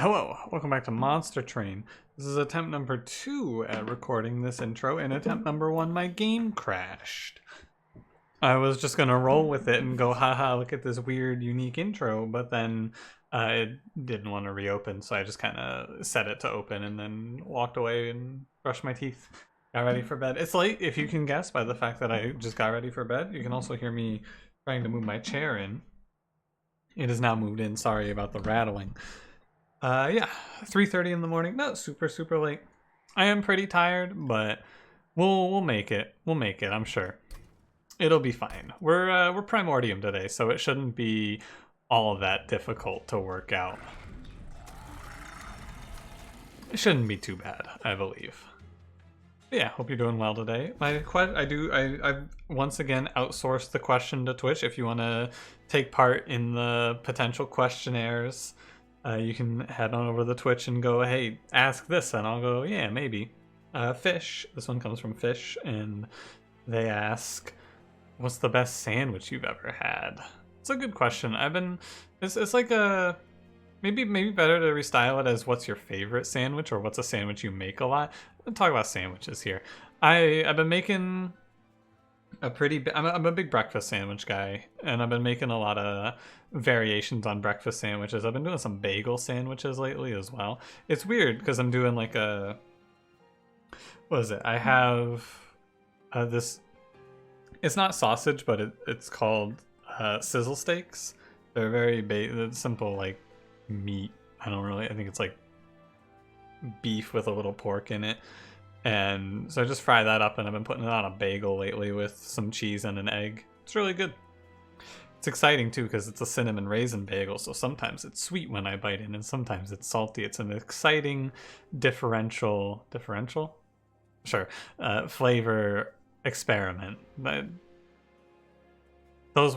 Hello, welcome back to Monster Train. This is attempt number 2 at recording this intro, and attempt number 1, my game crashed. I was just gonna roll with it and go, haha, look at this weird, unique intro, but then it didn't want to reopen, so I just kind of set it to open and then walked away and brushed my teeth. Got ready for bed. It's late, if you can guess by the fact that I just got ready for bed. You can also hear me trying to move my chair in. It is now moved in, sorry about the rattling. Yeah, 3:30 in the morning. Not super late. I am pretty tired, but we'll make it. We'll make it, I'm sure. It'll be fine. We're primordium today, so it shouldn't be all that difficult to work out. It shouldn't be too bad, I believe. But yeah, hope you're doing well today. I've once again outsourced the question to Twitch. If you want to take part in the potential questionnaires, you can head on over to the Twitch and go, hey, ask this, and I'll go, yeah, maybe. Fish, this one comes from Fish, and they ask, what's the best sandwich you've ever had? It's a good question. It's like a, maybe better to restyle it as what's your favorite sandwich, or what's a sandwich you make a lot. I'll talk about sandwiches here. I've been making I'm a big breakfast sandwich guy, and I've been making a lot of variations on breakfast sandwiches. I've been doing some bagel sandwiches lately as well. It's weird because I'm doing like a, what is it? I have this, it's not sausage, but it's called sizzle steaks. They're very simple, like meat. I think it's like beef with a little pork in it. And so I just fry that up, and I've been putting it on a bagel lately with some cheese and an egg. It's really good. It's exciting too because it's a cinnamon raisin bagel, so sometimes it's sweet when I bite in and sometimes it's salty. It's an exciting differential? Sure. Flavor experiment. But that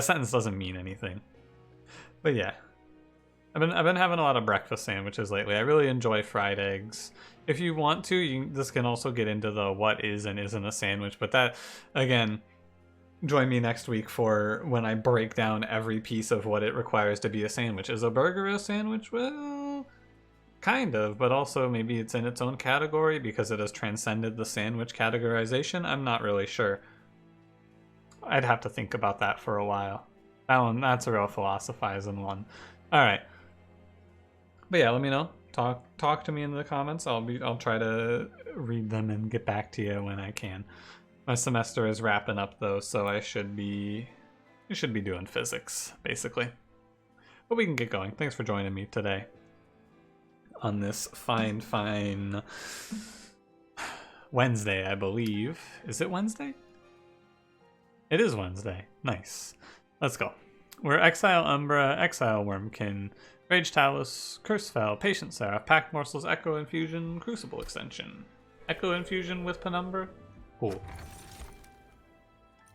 sentence doesn't mean anything. But yeah. I've been having a lot of breakfast sandwiches lately. I really enjoy fried eggs. If you want to, this can also get into the what is and isn't a sandwich. But that, again, join me next week for when I break down every piece of what it requires to be a sandwich. Is a burger a sandwich? Well, kind of, but also maybe it's in its own category because it has transcended the sandwich categorization. I'm not really sure. I'd have to think about that for a while. That's a real philosophizing one. All right. But yeah, let me know. Talk to me in the comments. I'll try to read them and get back to you when I can. My semester is wrapping up though, so I should be doing physics basically. But we can get going. Thanks for joining me today on this fine Wednesday, I believe. Is it Wednesday? It is Wednesday. Nice. Let's go. We're Exile Umbra, Exile Wormkin, Rage Talus, Curse Fell, Patient Seraph, Pack Morsels, Echo Infusion, Crucible Extension. Echo Infusion with Penumbra? Cool.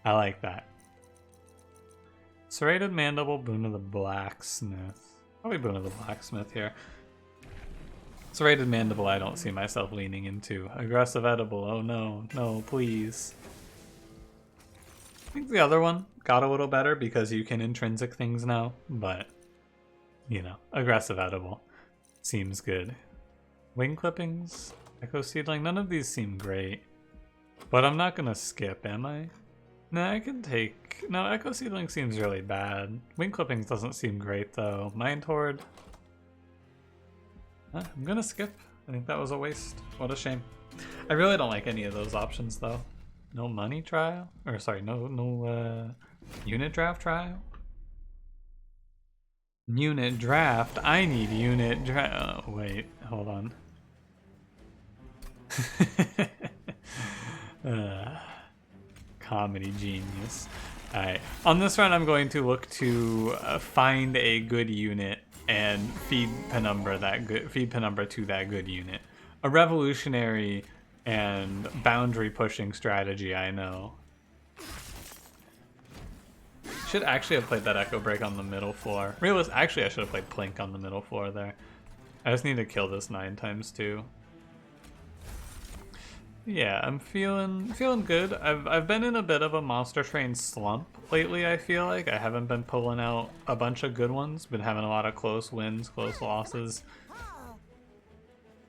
I like that. Serrated Mandible, Boon of the Blacksmith. Probably Boon of the Blacksmith here. Serrated Mandible I don't see myself leaning into. Aggressive Edible, oh no, please. I think the other one got a little better because you can intrinsic things now, but you know, aggressive edible seems good. Wing clippings, echo seedling, none of these seem great, but I'm not gonna skip, am I? No, I can take, no, echo seedling seems really bad. Wing clippings doesn't seem great though. Mind horde, I'm gonna skip. I think that was a waste. What a shame. I really don't like any of those options though. No money trial? Or sorry, no unit draft trial? Unit draft? I need unit draft. Oh, wait, hold on. Comedy genius. Alright, on this run I'm going to look to find a good unit and feed Penumbra to that good unit. A revolutionary and boundary pushing strategy, I know. Should actually have played that Echo Break on the middle floor. Actually, I should have played Plink on the middle floor there. I just need to kill this 9x2. Yeah, I'm feeling good. I've been in a bit of a monster train slump lately, I feel like. I haven't been pulling out a bunch of good ones, been having a lot of close wins, close losses.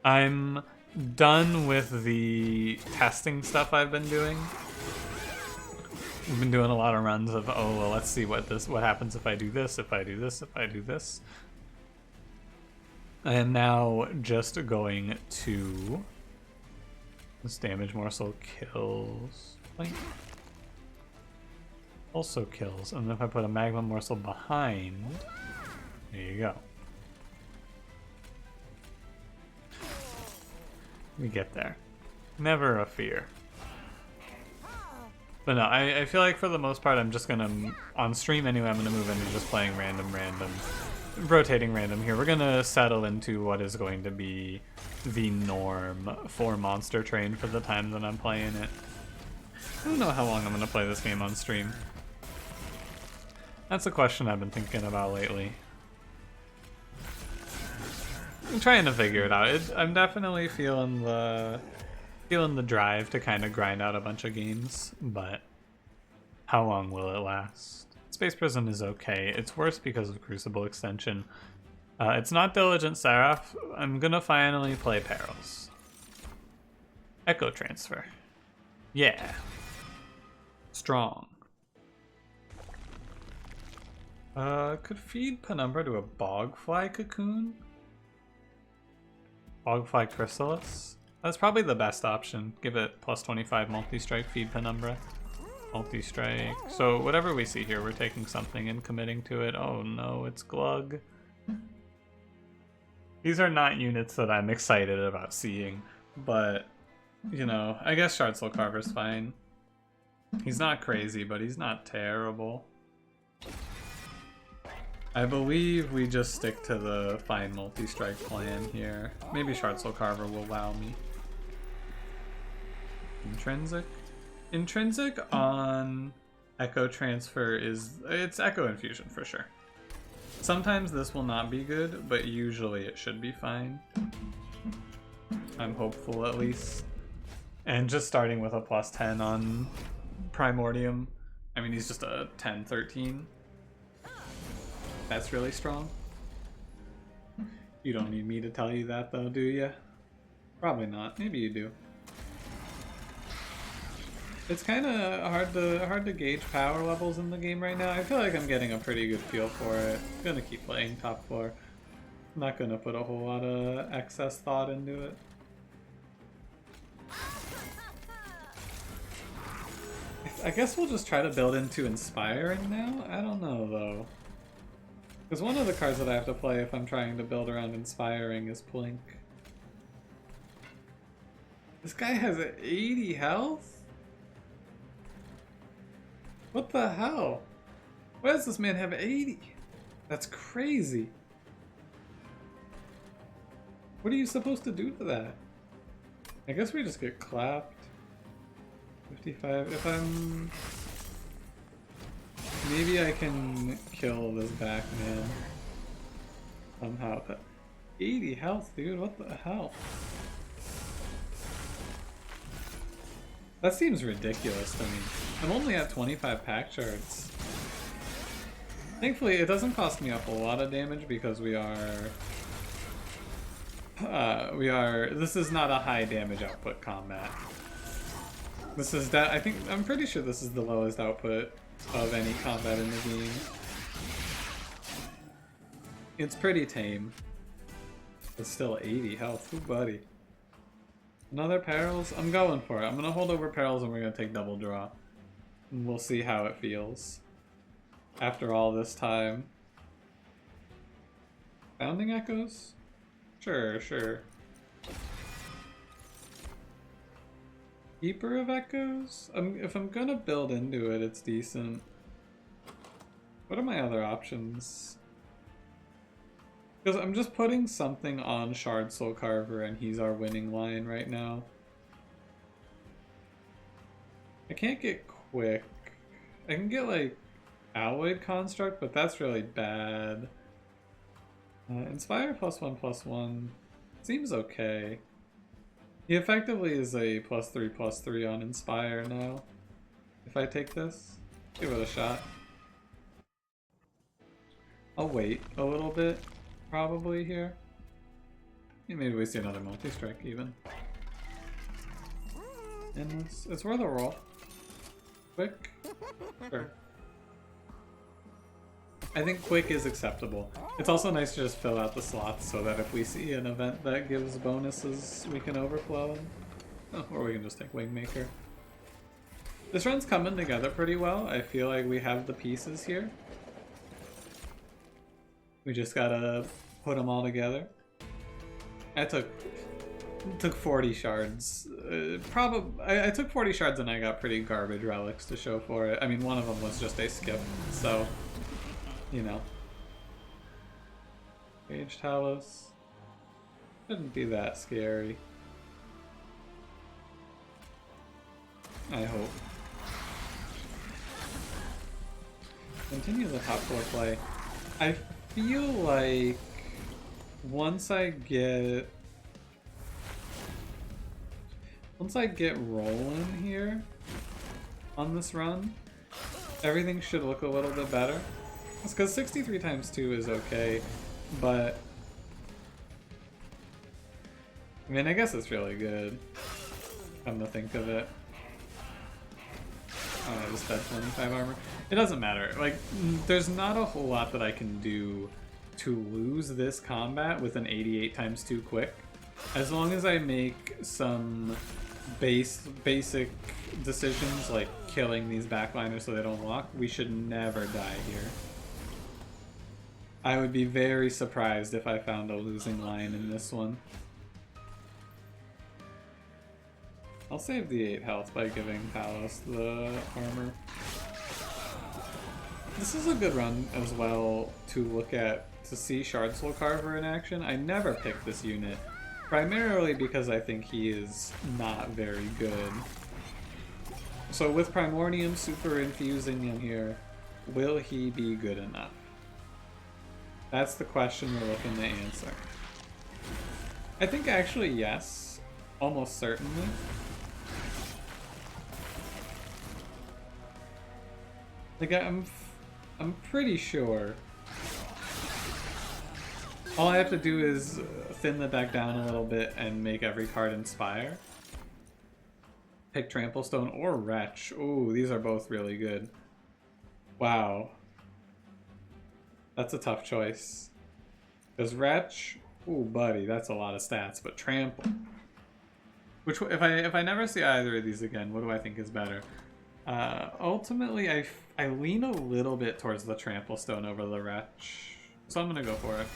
I'm done with the testing stuff I've been doing. I've been doing a lot of runs of, oh well, let's see what happens if I do this, if I do this, if I do this. I am now just going to this damage morsel kills. Like, also kills. And if I put a magma morsel behind, there you go. We get there. Never a fear. But no, I feel like for the most part I'm just gonna, on stream anyway, I'm gonna move into just playing random, rotating random here. We're gonna settle into what is going to be the norm for Monster Train for the time that I'm playing it. I don't know how long I'm gonna play this game on stream. That's a question I've been thinking about lately. I'm trying to figure it out. I'm definitely feeling the drive to kind of grind out a bunch of games, but how long will it last? Space Prison is okay. It's worse because of Crucible Extension. It's not Diligent Seraph. I'm gonna finally play Perils. Echo Transfer. Yeah. Strong. Could feed Penumbra to a Bogfly Cocoon? Bogfly Chrysalis? That's probably the best option. Give it plus 25 multi-strike, feed Penumbra. Multi-strike. So whatever we see here, we're taking something and committing to it. Oh no, it's Glug. These are not units that I'm excited about seeing, but, you know, I guess Shardsoul Carver's fine. He's not crazy, but he's not terrible. I believe we just stick to the fine multi-strike plan here. Maybe Shardsoul Carver will wow me. Intrinsic? Intrinsic on Echo Transfer it's Echo Infusion for sure. Sometimes this will not be good, but usually it should be fine. I'm hopeful at least. And just starting with a plus 10 on Primordium. I mean, he's just a 10-13. That's really strong. You don't need me to tell you that though, do you? Probably not. Maybe you do. It's kind of hard to gauge power levels in the game right now. I feel like I'm getting a pretty good feel for it. I'm gonna keep playing top 4. I'm not gonna put a whole lot of excess thought into it. I guess we'll just try to build into Inspiring now? I don't know though. Because one of the cards that I have to play if I'm trying to build around Inspiring is Plink. This guy has 80 health? What the hell? Why does this man have 80? That's crazy. What are you supposed to do to that? I guess we just get clapped. 55. If I'm... Maybe I can kill this back man somehow. 80 health, dude. What the hell? That seems ridiculous to me. I'm only at 25 pack shards. Thankfully, it doesn't cost me a whole lot of damage because we are... This is not a high damage output combat. This is that. I'm pretty sure this is the lowest output of any combat in the game. It's pretty tame. It's still 80 health. Ooh, buddy. Another Perils? I'm going for it. I'm gonna hold over Perils and we're gonna take double draw. And we'll see how it feels. After all this time. Founding Echoes? Sure, sure. Keeper of Echoes? If I'm gonna build into it, it's decent. What are my other options? Because I'm just putting something on Shardsoul Carver and he's our winning line right now. I can't get Quick. I can get like Alloyed Construct, but that's really bad. Inspire +1/+1 seems okay. He effectively is a +3/+3 on Inspire now. If I take this, give it a shot. I'll wait a little bit, probably here. Maybe we see another multi-strike even. And it's worth a roll. Quick? Sure. I think quick is acceptable. It's also nice to just fill out the slots so that if we see an event that gives bonuses, we can overflow them. Oh, or we can just take Wingmaker. This run's coming together pretty well. I feel like we have the pieces here. We just gotta put them all together. I took 40 shards. I took 40 shards and I got pretty garbage relics to show for it. I mean, one of them was just a skip, so, you know. Rage Talos. Shouldn't be that scary. I hope. Continue the top floor play. I feel like once I get rolling here on this run, everything should look a little bit better. It's because 63 times 2 is okay, but I mean, I guess it's really good, come to think of it. Oh, I just had 25 armor. It doesn't matter. Like, there's not a whole lot that I can do to lose this combat with an 88 times 2 quick. As long as I make some basic decisions, like killing these backliners so they don't lock, we should never die here. I would be very surprised if I found a losing line in this one. I'll save the 8 health by giving Talos the armor. This is a good run as well to look at, to see Shardsoul Carver in action. I never pick this unit, primarily because I think he is not very good. So with Primordium super infusing in here, will he be good enough? That's the question we're looking to answer. I think actually yes, almost certainly. Like, I'm pretty sure all I have to do is thin the deck down a little bit and make every card inspire. Pick Trample Stone or Wretch. Ooh, these are both really good. Wow. That's a tough choice. Because Wretch, ooh buddy, that's a lot of stats, but Trample. Which, if I never see either of these again, what do I think is better? Ultimately, I lean a little bit towards the Trample Stone over the Wretch, so I'm gonna go for it.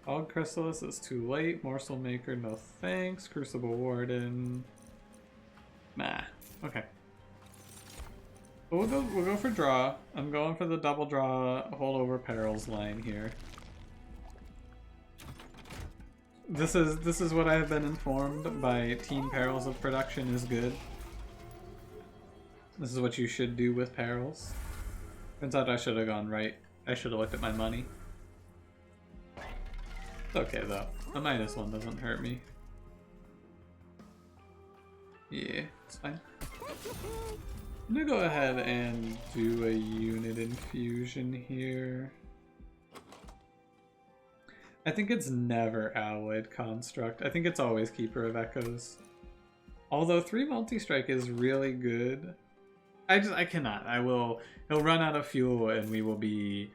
Fog Chrysalis is too late. Morsel Maker, no thanks. Crucible Warden, nah. Okay. But we'll go for draw. I'm going for the double draw holdover perils line here. This is what I have been informed by Team Perils of Production is good. This is what you should do with perils. Turns out I should have gone right. I should have looked at my money. It's okay though. A -1 doesn't hurt me. Yeah, it's fine. I'm gonna go ahead and do a unit infusion here. I think it's never Alloyed Construct. I think it's always Keeper of Echoes. Although 3 multi-strike is really good. I cannot. He'll run out of fuel and we will be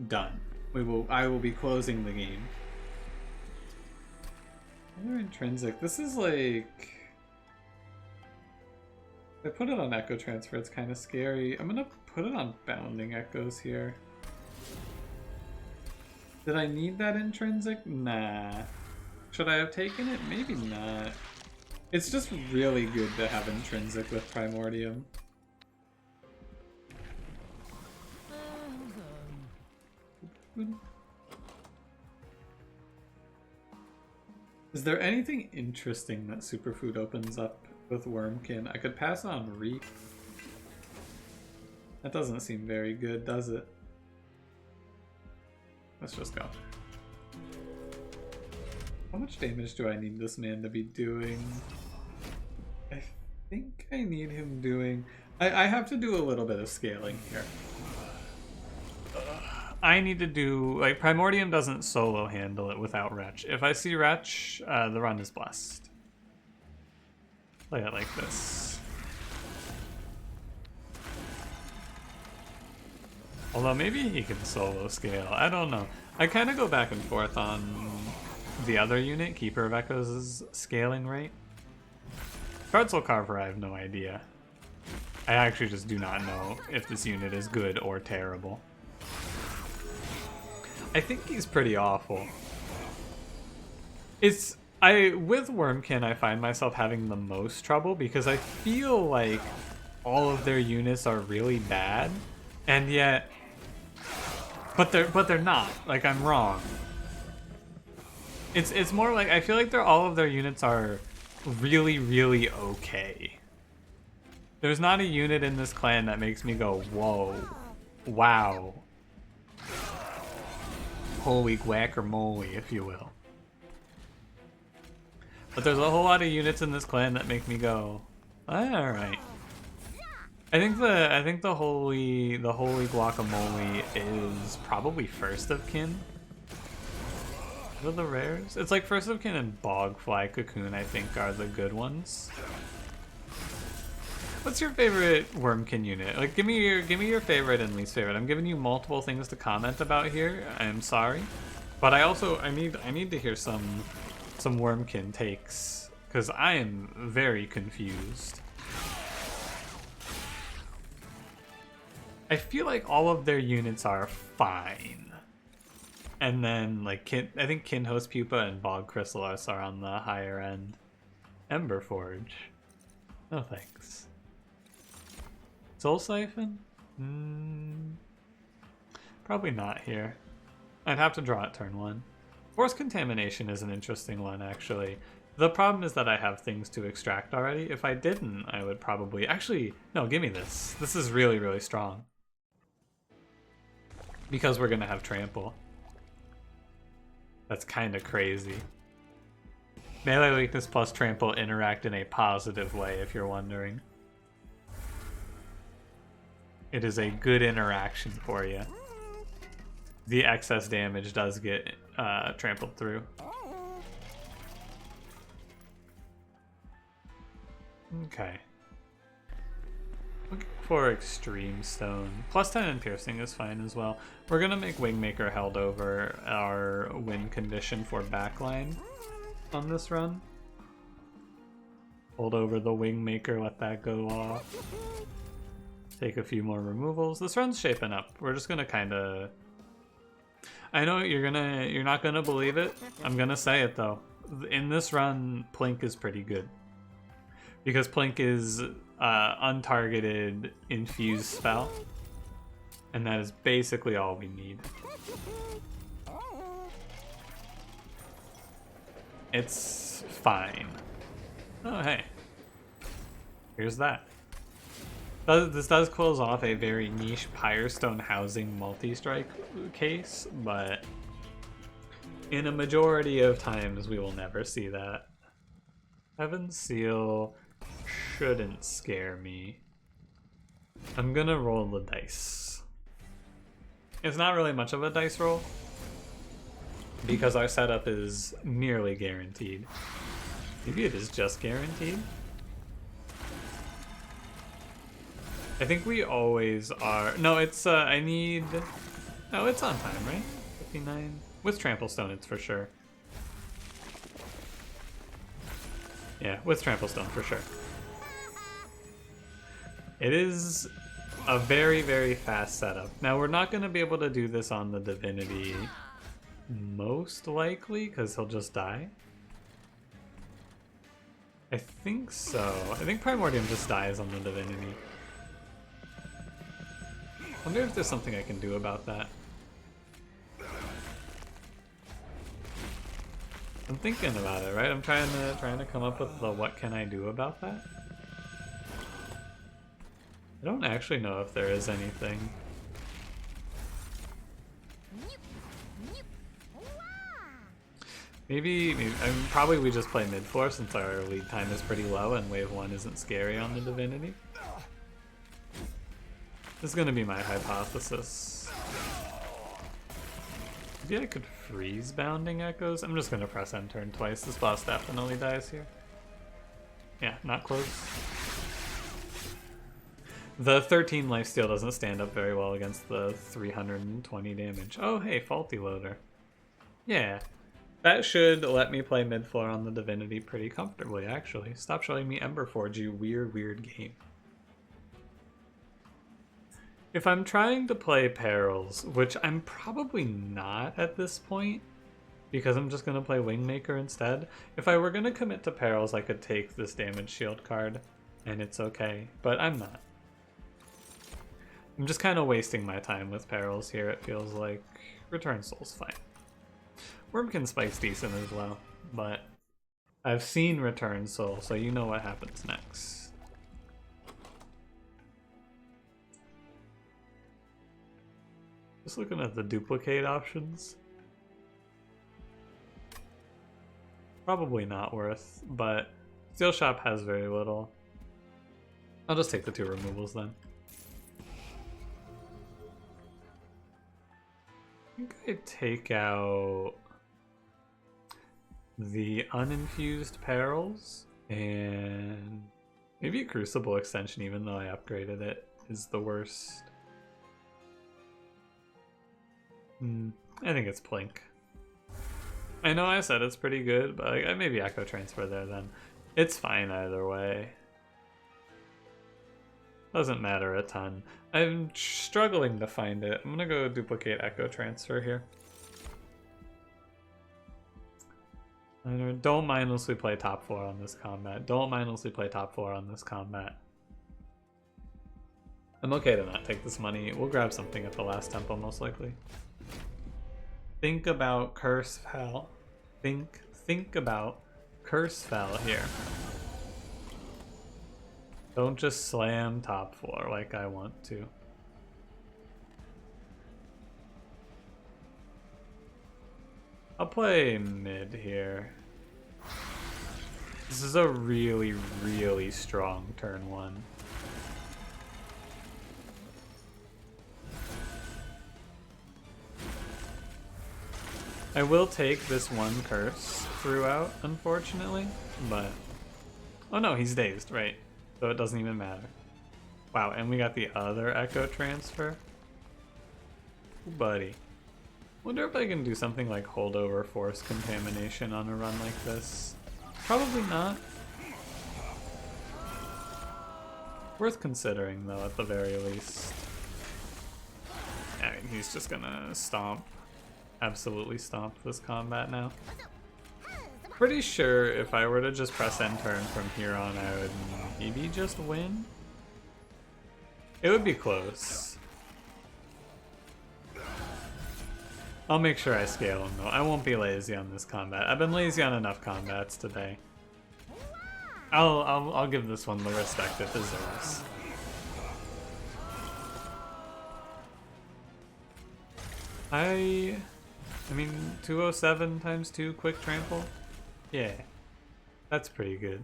done. I will be closing the game. Another intrinsic. This is like, if I put it on Echo Transfer, it's kind of scary. I'm gonna put it on Bounding Echoes here. Did I need that intrinsic? Nah. Should I have taken it? Maybe not. It's just really good to have intrinsic with Primordium. Is there anything interesting that Superfood opens up with Wurmkin? I could pass on Reap. That doesn't seem very good, does it? Let's just go. How much damage do I need this man to be doing? I think I need him doing... I have to do a little bit of scaling here. I need to do... Like, Primordium doesn't solo handle it without Wretch. If I see Wretch, the run is blessed. Play it like this. Although maybe he can solo scale. I don't know. I kind of go back and forth on the other unit, Keeper of Echoes' scaling rate. Shardsoul Carver, I have no idea. I actually just do not know if this unit is good or terrible. I think he's pretty awful. With Wormkin, I find myself having the most trouble because I feel like all of their units are really bad, and yet, but they're not. Like, I'm wrong. It's more like I feel like all of their units are really, really okay. There's not a unit in this clan that makes me go, whoa, wow, holy guacamole, if you will. But there's a whole lot of units in this clan that make me go, all right. I think the holy guacamole is probably first of kin. What are the rares? It's like first of kin and bogfly cocoon, I think, are the good ones. What's your favorite Wurmkin unit? Like, give me your favorite and least favorite. I'm giving you multiple things to comment about here. I'm sorry, but I need to hear some Wurmkin takes because I am very confused. I feel like all of their units are fine, and then like I think Kinhost Pupa and Bog Chrysalis are on the higher end. Ember Forge, no thanks. Soul Siphon? Probably not here. I'd have to draw it turn 1. Force Contamination is an interesting one, actually. The problem is that I have things to extract already. If I didn't, I would probably... Actually, no, give me this. This is really, really strong. Because we're going to have Trample. That's kind of crazy. Melee Weakness plus Trample interact in a positive way, if you're wondering. It is a good interaction for you. The excess damage does get trampled through. Okay. Looking for Extreme Stone. Plus 10 and Piercing is fine as well. We're going to make Wingmaker held over our win condition for backline on this run. Hold over the Wingmaker, let that go off. Take a few more removals. This run's shaping up. We're just gonna kind of... I know you're not gonna believe it. I'm gonna say it though. In this run, Plink is pretty good. Because Plink is untargeted infused spell. And that is basically all we need. It's fine. Oh, hey. Here's that. This does close off a very niche Pyrestone housing multi-strike case, but in a majority of times we will never see that. Heaven's Seal shouldn't scare me. I'm gonna roll the dice. It's not really much of a dice roll, because our setup is nearly guaranteed. Maybe it is just guaranteed? I think we always are. No, it's, I need... No, it's on time, right? 59? With Trample Stone, it's for sure. Yeah, with Trample Stone, for sure. It is a very, very fast setup. Now, we're not going to be able to do this on the Divinity, most likely, because he'll just die. I think so. I think Primordium just dies on the Divinity. I wonder if there's something I can do about that. I'm thinking about it, right? I'm trying to come up with the what can I do about that. I don't actually know if there is anything. Probably we just play mid-floor since our lead time is pretty low and wave 1 isn't scary on the Divinity. This is gonna be my hypothesis. Maybe I could freeze Bounding Echoes? I'm just gonna press end turn twice. This boss definitely dies here. Yeah, not close. The 13 lifesteal doesn't stand up very well against the 320 damage. Oh hey, faulty loader. Yeah. That should let me play mid-floor on the Divinity pretty comfortably, actually. Stop showing me Emberforge, you weird game. If I'm trying to play Perils, which I'm probably not at this point, because I'm just going to play Wingmaker instead, if I were going to commit to Perils, I could take this damage shield card, and it's okay, but I'm not. I'm just kind of wasting my time with Perils here, it feels like. Return Soul's fine. Wormkin Spike's decent as well, but I've seen Return Soul, so you know what happens next. Just looking at the duplicate options. Probably not worth, but Steel Shop has very little. I'll just take the 2 removals then. I think I take out the uninfused Perils, and maybe a Crucible extension, even though I upgraded it, is the worst. I think it's Plink. I know I said it's pretty good, but like, maybe Echo Transfer there then. It's fine either way. Doesn't matter a ton. I'm struggling to find it. I'm gonna go duplicate Echo Transfer here. Don't mindlessly play top 4 on this combat. Don't mindlessly play top 4 on this combat. I'm okay to not take this money. We'll grab something at the last tempo, most likely. Think about Curse Fel. Think about Curse Fel here. Don't just slam top 4 like I want to. I'll play mid here. This is a really strong turn 1. I will take this 1 curse throughout, unfortunately, but... Oh no, he's dazed, right. So it doesn't even matter. Wow, and we got the other Echo Transfer. Ooh, buddy. Wonder if I can do something like holdover force contamination on a run like this. Probably not. Worth considering though, at the very least. I mean, he's just gonna stomp. Absolutely stomp this combat now. Pretty sure if I were to just press end turn from here on, I would maybe just win. It would be close. I'll make sure I scale him though. I won't be lazy on this combat. I've been lazy on enough combats today. I'll give this one the respect it deserves. I mean 207 times 2 quick trample? Yeah. That's pretty good.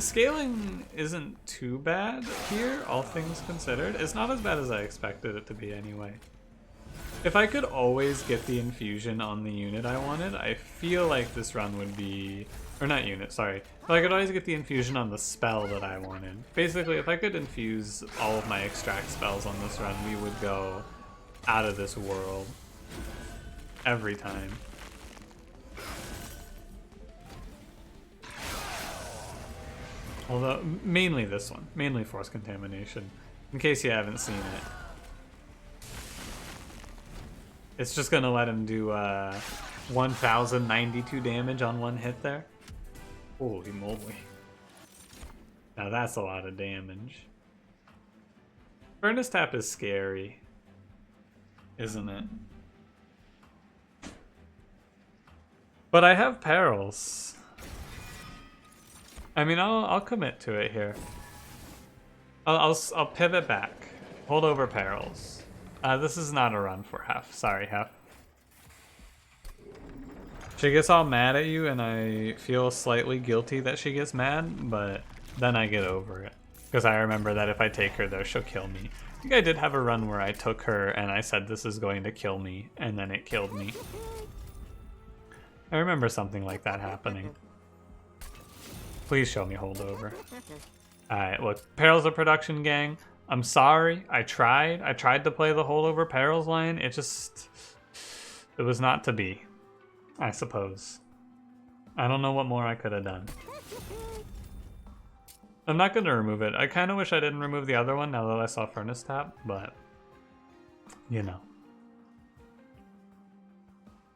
Scaling isn't too bad here, all things considered. It's not as bad as I expected it to be anyway. If I could always get the infusion on the unit I wanted, I feel like this run would be... Or not unit, sorry. If I could always get the infusion on the spell that I wanted. Basically, if I could infuse all of my extract spells on this run, we would go out of this world. Every time. Although, mainly this one. Mainly Force Contamination. In case you haven't seen it. It's just gonna let him do 1,092 damage on 1 hit there. Holy moly. Now that's a lot of damage. Furnace Tap is scary, isn't it? But I have Perils. I mean, I'll commit to it here. I'll pivot back. Hold over Perils. This is not a run for Hef. Sorry, Hef. She gets all mad at you, and I feel slightly guilty that she gets mad, but then I get over it. Because I remember that if I take her there, she'll kill me. I think I did have a run where I took her, and I said this is going to kill me, and then it killed me. I remember something like that happening. Please show me holdover. Alright, look, Perils of Production gang. I'm sorry, I tried to play the holdover Perils line. It was not to be, I suppose. I don't know what more I could have done. I'm not going to remove it. I kind of wish I didn't remove the other one now that I saw Furnace Tap, but, you know.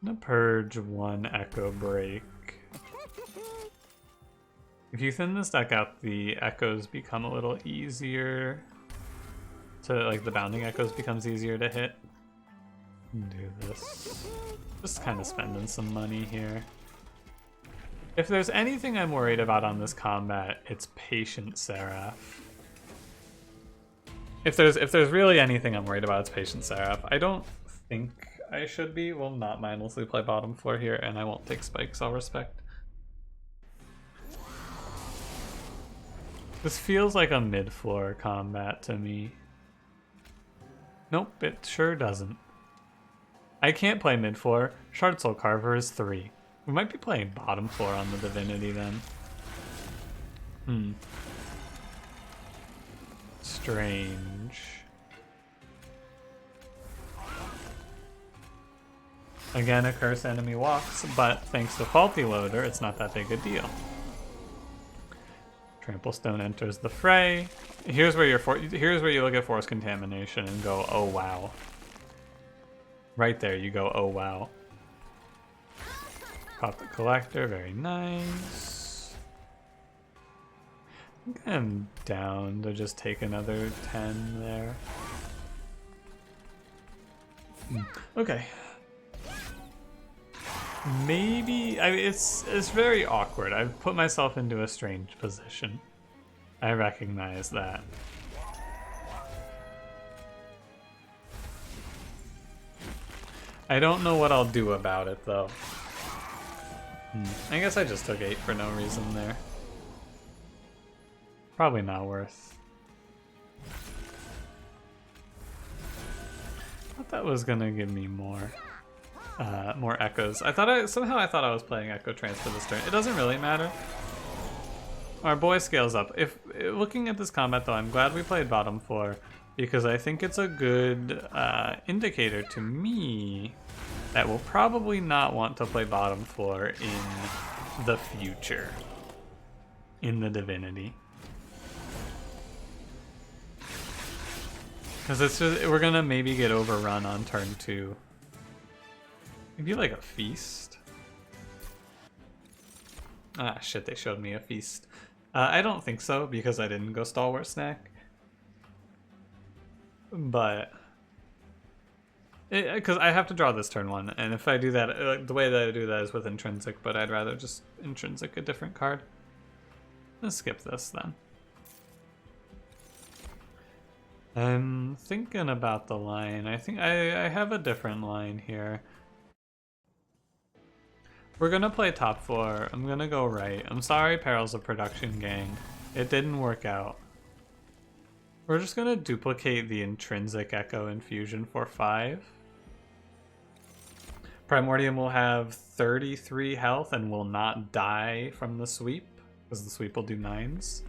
I'm going to purge one Echo Break. If you thin this deck out, the echoes become a little easier to, like, the bounding echoes becomes easier to hit. Do this. Just kind of spending some money here. If there's anything I'm worried about on this combat, it's Patient Seraph. If there's really anything I'm worried about, it's Patient Seraph. I don't think I should be. Will not mindlessly play bottom floor here, and I won't take spikes, I'll respect. This feels like a mid-floor combat to me. Nope, it sure doesn't. I can't play mid-floor. Shardsoul Carver is 3. We might be playing bottom floor on the Divinity then. Strange. Again, a cursed enemy walks, but thanks to Faulty Loader, it's not that big a deal. Trample Stone enters the fray. Here's where you look at Force Contamination and go, oh wow. Right there, you go, oh wow. Pop the Collector, very nice. I think I'm down to just take another 10 there. Okay. Maybe it's very awkward. I've put myself into a strange position. I recognize that. I don't know what I'll do about it though. I guess I just took 8 for no reason there. Probably not worth. I thought that was gonna give me more echoes. Somehow I thought I was playing Echo Transfer this turn. It doesn't really matter. Our boy scales up. If looking at this combat though, I'm glad we played bottom floor because I think it's a good indicator to me that we'll probably not want to play bottom floor in the future in the Divinity. Because it's just, we're gonna maybe get overrun on turn 2. Maybe like a feast. Ah, shit, they showed me a feast. I don't think so, because I didn't go Stalwart Snack. But... because I have to draw this turn 1, and if I do that, the way that I do that is with Intrinsic, but I'd rather just Intrinsic a different card. Let's skip this then. I'm thinking about the line. I think I have a different line here. We're gonna play top 4. I'm gonna go right. I'm sorry, Perils of Production gang. It didn't work out. We're just gonna duplicate the Intrinsic Echo Infusion for 5. Primordium will have 33 health and will not die from the sweep, because the sweep will do 9s.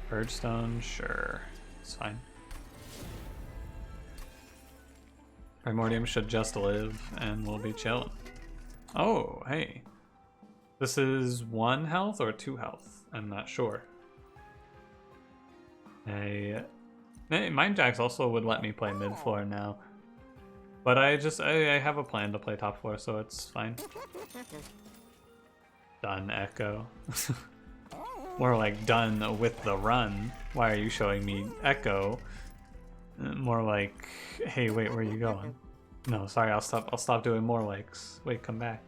Purge Stone, sure. It's fine. Primordium should just live and we'll be chilling. Oh, hey. This is 1 health or 2 health? I'm not sure. Mind Jacks also would let me play mid floor now. But I have a plan to play top floor, so it's fine. Done, Echo. More like done with the run. Why are you showing me Echo? More like, hey, wait, where are you going? No, sorry, I'll stop doing more likes. Wait, come back.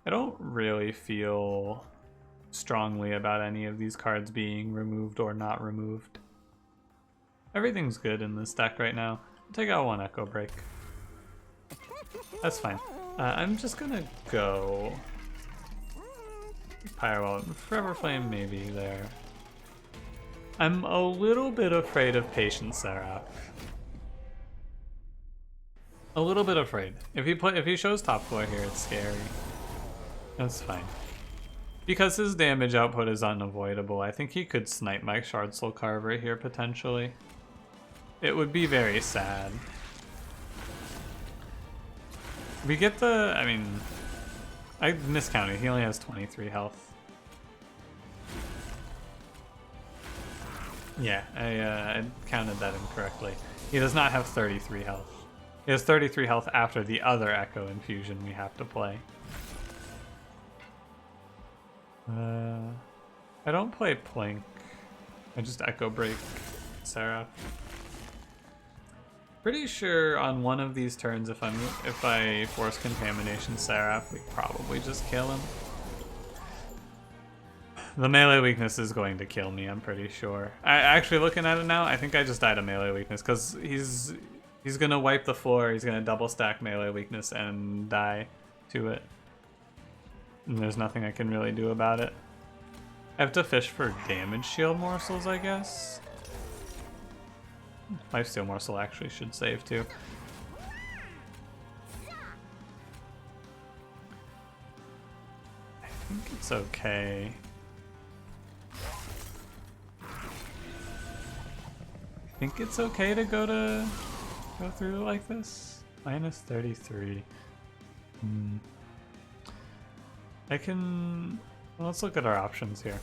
I don't really feel strongly about any of these cards being removed or not removed. Everything's good in this deck right now. I'll take out 1 Echo Break. That's fine. I'm just gonna go Pyro, Forever Flame maybe there. I'm a little bit afraid of Patient Seraph. A little bit afraid. If he shows top floor here, it's scary. That's fine. Because his damage output is unavoidable, I think he could snipe my Shardsoul Carver here potentially. It would be very sad. We get the, I mean, I miscounted. He only has 23 health. Yeah, I counted that incorrectly. He does not have 33 health. He has 33 health after the other Echo Infusion we have to play. I don't play Plink. I just Echo Break Seraph. Pretty sure on one of these turns, if I force Contamination Seraph, we probably just kill him. The melee weakness is going to kill me, I'm pretty sure. Actually, looking at it now, I think I just died of melee weakness because he's gonna wipe the floor. He's gonna double stack melee weakness and die to it. And there's nothing I can really do about it. I have to fish for damage shield morsels, I guess. Lifesteal morsel actually should save too. I think it's okay. I think it's okay to go through like this. Minus 33. I can. Well, let's look at our options here.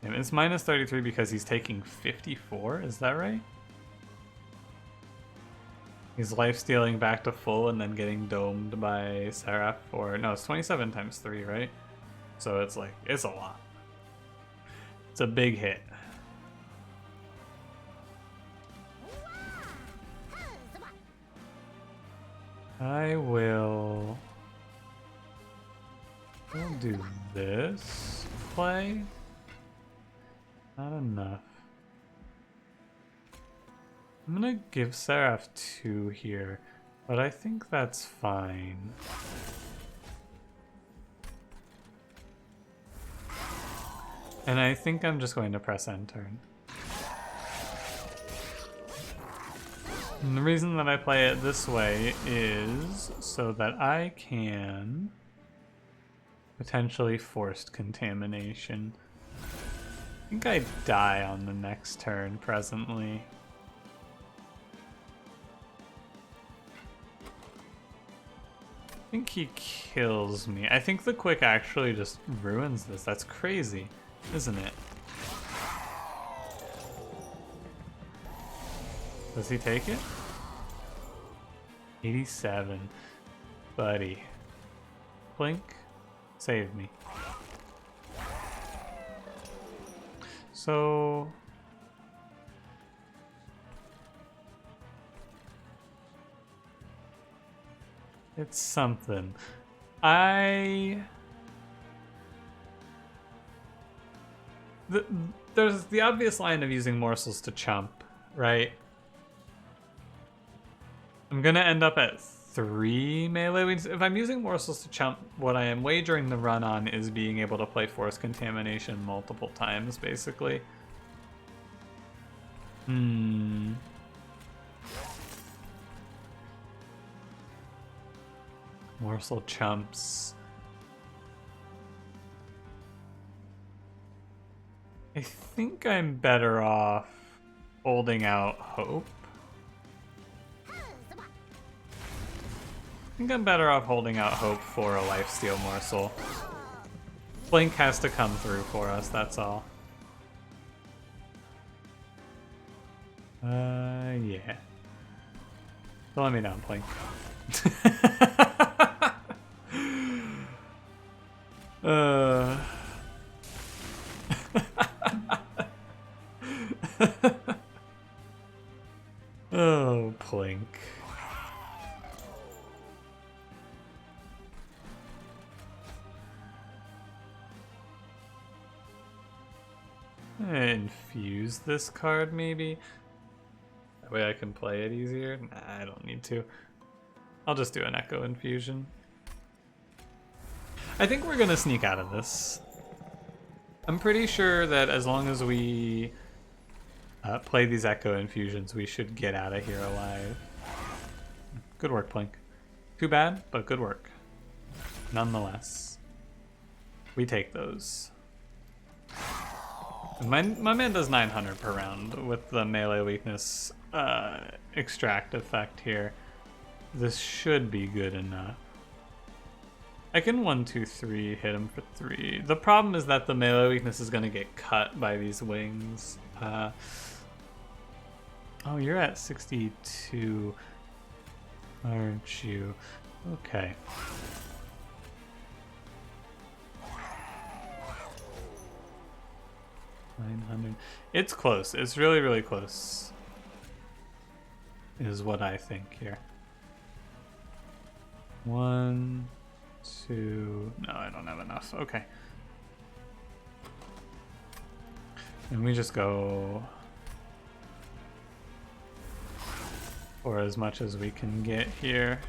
And it's minus 33 because he's taking 54, is that right? He's life-stealing back to full and then getting domed by Seraph for... No, it's 27 times 3, right? So it's like, it's a lot. It's a big hit. I'll do this play. Not enough. I'm gonna give Seraph 2 here, but I think that's fine. And I think I'm just going to press end turn. And the reason that I play it this way is so that I can potentially forced contamination. I think I die on the next turn presently. I think he kills me. I think the quick actually just ruins this. That's crazy, isn't it? Does he take it? 87. Buddy. Blink. Save me. So... it's something. There's the obvious line of using morsels to chump, right? I'm gonna end up at 3 melee weakness. If I'm using morsels to chump, what I am wagering the run on is being able to play force contamination multiple times, basically. Morsel chumps. I think I'm better off holding out hope. I think I'm better off holding out hope for a lifesteal morsel. Blink has to come through for us, that's all. Yeah. Don't let me down, Blink. Oh, Plink. Infuse this card, maybe? way I can play it easier? Nah, I don't need to. I'll just do an Echo Infusion. I think we're gonna sneak out of this. I'm pretty sure that as long as we play these Echo Infusions, we should get out of here alive. Good work, Plink. Too bad, but good work. Nonetheless. We take those. My man does 900 per round with the melee weakness extract effect here. This should be good enough. I can 1, 2, 3 hit him for 3. The problem is that the melee weakness is going to get cut by these wings. Oh, you're at 62, aren't you? Okay. $900. It's close. It's really, really close. Is what I think here. 1, 2. No, I don't have enough. Okay. And we just go for as much as we can get here.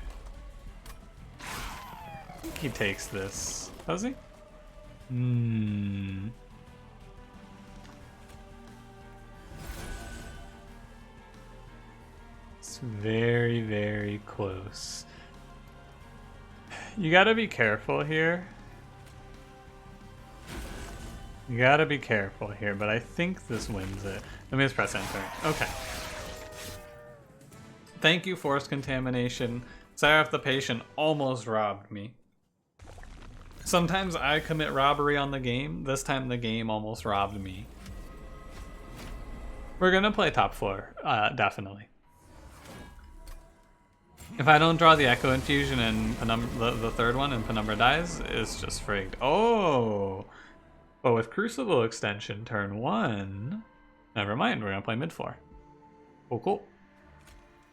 I think he takes this. Does he? It's very, very close. You gotta be careful here. You gotta be careful here, but I think this wins it. Let me just press enter. Okay. Thank you, Force Contamination. Seraph the Patient almost robbed me. Sometimes I commit robbery on the game. This time the game almost robbed me. We're gonna play top floor, definitely. If I don't draw the Echo Infusion and the third one and Penumbra dies, it's just frigged. Oh! But with Crucible Extension turn 1, never mind, we're gonna play mid floor. Cool, cool.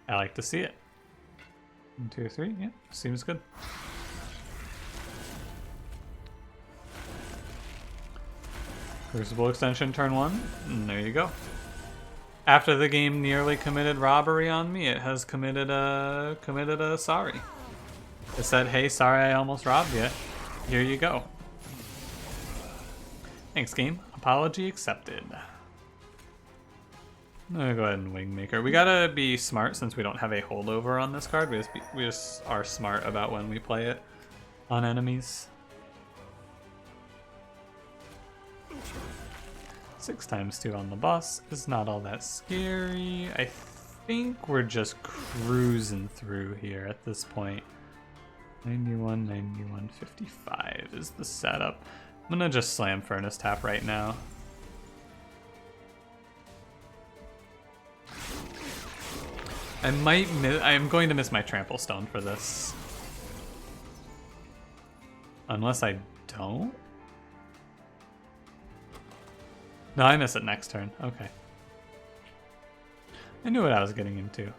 I like to see it. 1, 2, 3, yeah, seems good. Crucible Extension turn 1, and there you go. After the game nearly committed robbery on me, it has committed a sorry. It said, hey, sorry I almost robbed you. Here you go. Thanks, game. Apology accepted. I'm gonna go ahead and Wingmaker. We gotta be smart since we don't have a holdover on this card. We just are smart about when we play it on enemies. 6 times 2 on the boss is not all that scary. I think we're just cruising through here at this point. 91, 91, 55 is the setup. I'm gonna just slam Furnace Tap right now. I'm going to miss my Trample Stone for this. Unless I don't? No, I miss it next turn. Okay. I knew what I was getting into.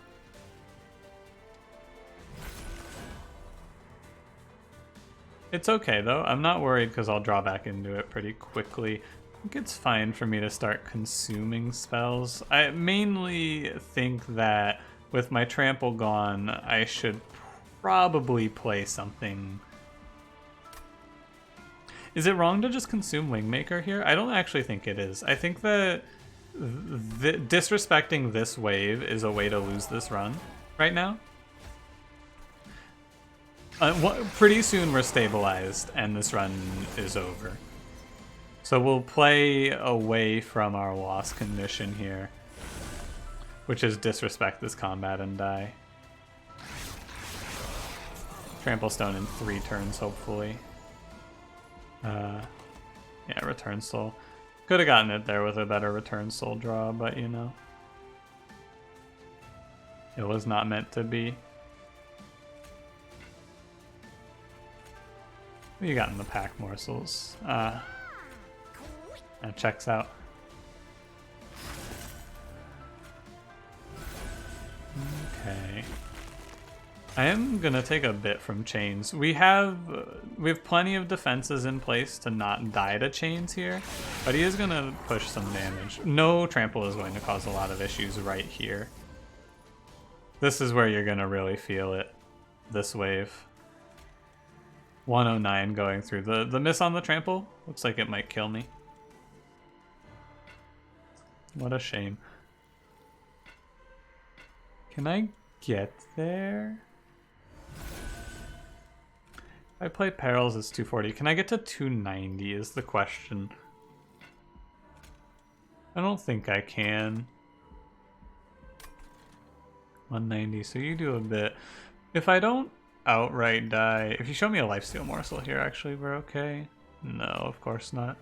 It's okay though. I'm not worried because I'll draw back into it pretty quickly. I think it's fine for me to start consuming spells. I mainly think that with my trample gone, I should probably play something. Is it wrong to just consume Wingmaker here? I don't actually think it is. I think that disrespecting this wave is a way to lose this run right now. Pretty soon we're stabilized and this run is over. So we'll play away from our loss condition here, which is disrespect this combat and die. Trample Stone in 3 turns, hopefully. Yeah, Return Soul. Could have gotten it there with a better Return Soul draw, but you know. It was not meant to be. What you got in the pack morsels? That checks out. Okay. I am gonna take a bit from chains. We have plenty of defenses in place to not die to chains here, but he is gonna push some damage. No trample is going to cause a lot of issues right here. This is where you're gonna really feel it. This wave. 109 going through. The miss on the trample looks like it might kill me. What a shame. Can I get there? If I play Perils, it's 240. Can I get to 290 is the question. I don't think I can. 190, so you do a bit. If I don't outright die, if you show me a lifesteal morsel here, actually, we're okay. No, of course not.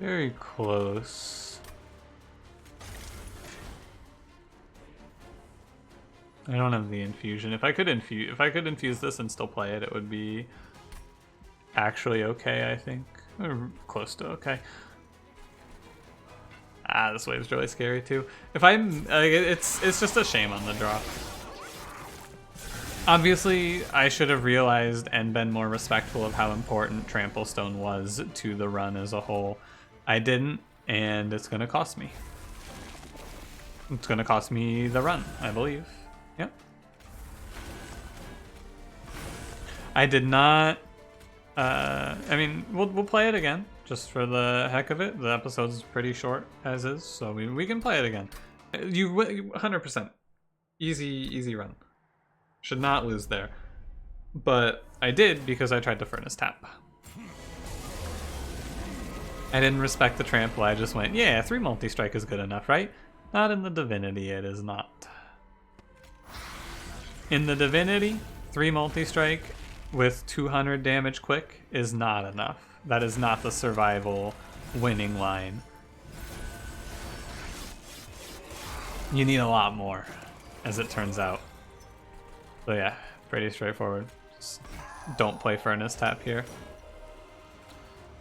Very close. I don't have the infusion. If I could infuse this and still play it, it would be actually okay, I think. Or close to okay. Ah, this wave's really scary too. If I'm, it's just a shame on the draw. Obviously, I should have realized and been more respectful of how important Trample Stone was to the run as a whole. I didn't, and it's gonna cost me. It's gonna cost me the run, I believe. Yep. I did not. I mean, we'll play it again just for the heck of it. The episode's pretty short as is, so we can play it again. You 100% easy run. Should not lose there, but I did because I tried to Furnace Tap. I didn't respect the trample. I just went, yeah, 3 multi-strike is good enough, right? Not in the Divinity, it is not. In the Divinity, 3 multi-strike with 200 damage quick is not enough. That is not the survival winning line. You need a lot more, as it turns out. So yeah, pretty straightforward. Just don't play Furnace Tap here.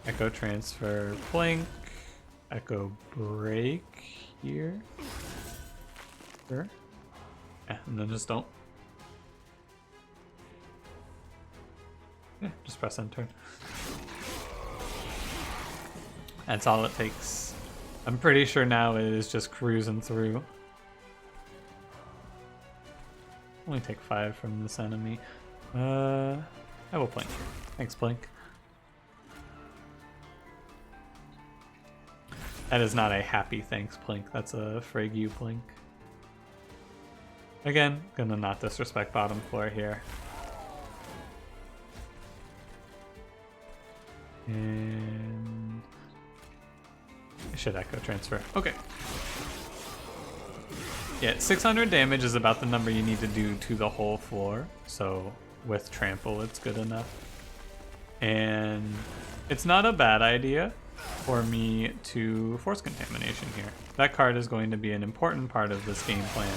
Echo Transfer, Blink, Echo Break here. Sure. Yeah, and then just don't. Yeah, just press enter. That's all it takes. I'm pretty sure now it is just cruising through. Only take 5 from this enemy. I will Blink. Thanks, Blink. That is not a happy thanks Blink. That's a frag you Blink. Again, gonna not disrespect bottom floor here. And I should Echo Transfer. Okay. Yeah, 600 damage is about the number you need to do to the whole floor. So with Trample, it's good enough. And it's not a bad idea for me to force contamination here. That card is going to be an important part of this game plan.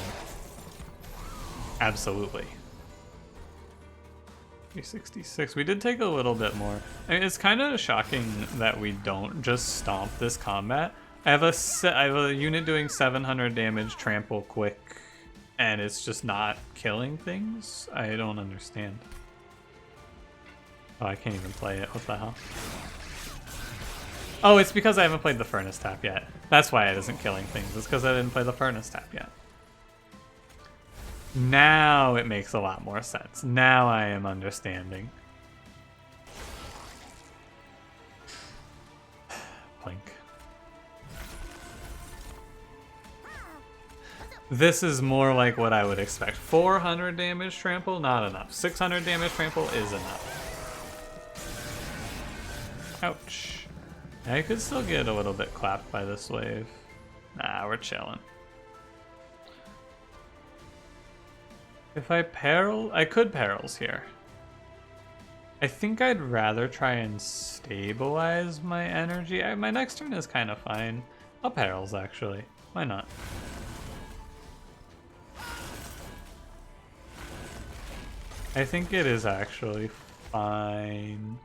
Absolutely. 366. We did take a little bit more. I mean, it's kind of shocking that we don't just stomp this combat. I have a unit doing 700 damage, trample quick, and it's just not killing things. I don't understand. Oh, I can't even play it. What the hell? Oh, it's because I haven't played the Furnace Tap yet. That's why it isn't killing things. It's because I didn't play the Furnace Tap yet. Now it makes a lot more sense. Now I am understanding. Blink. This is more like what I would expect. 400 damage trample, not enough. 600 damage trample is enough. Ouch. I could still get a little bit clapped by this wave. Nah, we're chilling. If I peril, I could perils here. I think I'd rather try and stabilize my energy. My next turn is kind of fine. I'll perils actually. Why not? I think it is actually fine.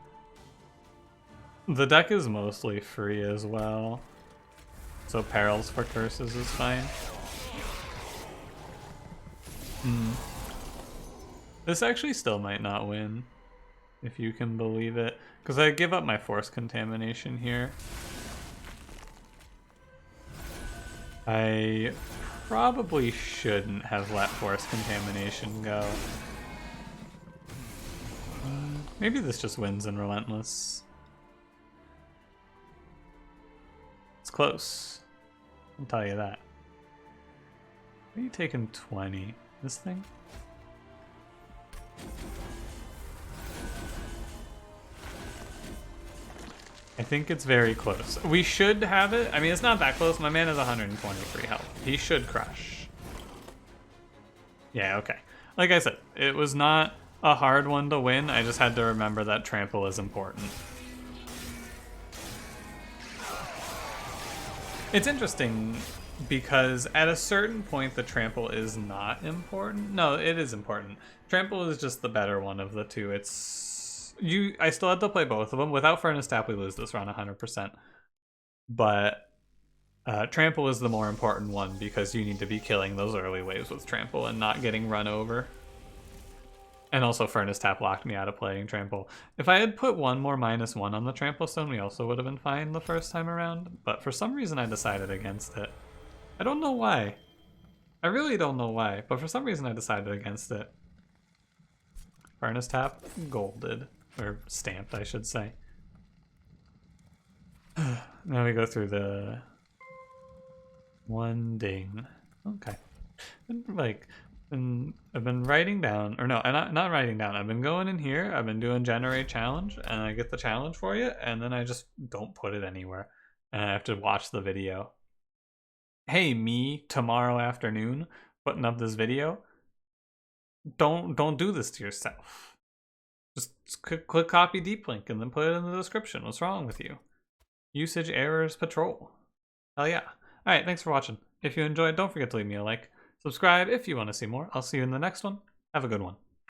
The deck is mostly free as well, so perils for curses is fine. This actually still might not win. if you can believe it. Because I give up my force contamination here. I probably shouldn't have let force contamination go. Maybe this just wins in Relentless. It's close. I'll tell you that. Are you taking 20? This thing? I think it's very close. We should have it. I mean, it's not that close. My man has 123 health. He should crush. Yeah, okay. Like I said, it was not a hard one to win. I just had to remember that trample is important. It's interesting because at a certain point the trample is not important. No, it is important. Trample is just the better one of the two. I still had to play both of them. Without Furnace Tap, we lose this run 100%. But Trample is the more important one because you need to be killing those early waves with Trample and not getting run over. And also Furnace Tap locked me out of playing Trample. If I had put one more -1 on the Trample Stone, we also would have been fine the first time around. But for some reason I decided against it. I don't know why. I really don't know why, but for some reason I decided against it. Furnace Tap, golded. Or stamped, I should say. Now we go through the one ding. Okay. I've been writing down, or no, not writing down. I've been going in here. I've been doing generate challenge, and I get the challenge for you, and then I just don't put it anywhere, and I have to watch the video. Hey, me tomorrow afternoon putting up this video. Don't do this to yourself. Just click copy deep link and then put it in the description. What's wrong with you? UsageErrorsPatrol. Hell yeah. Alright, thanks for watching. If you enjoyed, don't forget to leave me a like. Subscribe if you want to see more. I'll see you in the next one. Have a good one.